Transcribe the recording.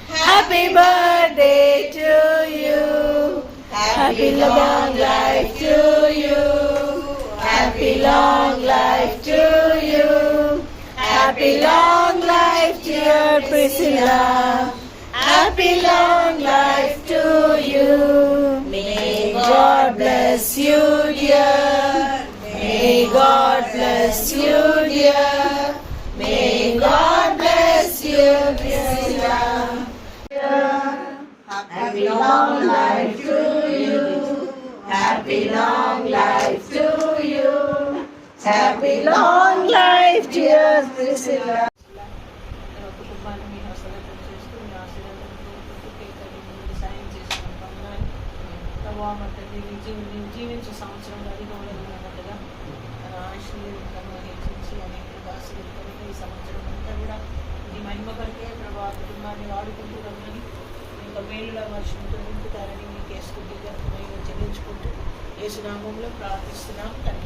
Happy birthday to you. Happy long life to you. Happy long life to you. Happy long life, dear Priscilla. Happy long life to you. May God bless you, dear. May God bless you, dear. May God bless you, Priscilla. Happy long life to you. Happy long life to you. Happy long life, dear Priscilla. కుటుంబాన్ని మీ హస్తగతం చేస్తూ మీ ఆశీర్వాదంతో సాయం చేసిన పొందాలి ప్రభావ తండ్రి నీవు జీవించే సంవత్సరం అధికంలో ఉన్నట్టుగా తన ఆశీర్వాదంలో హెచ్చించి అనేక ఆశీర్వదించి ఈ సంవత్సరం అంతా కూడా నీ మహిమ కొరకే ప్రభావ కుటుంబాన్ని వాడుకుంటూ రమ్మని ఇంకా మేలుల వర్షంతో నింపుతారని మీకు స్తుతిగా చెల్లించుకుంటూ యేసు నామములో ప్రార్థిస్తున్నాం తండ్రి.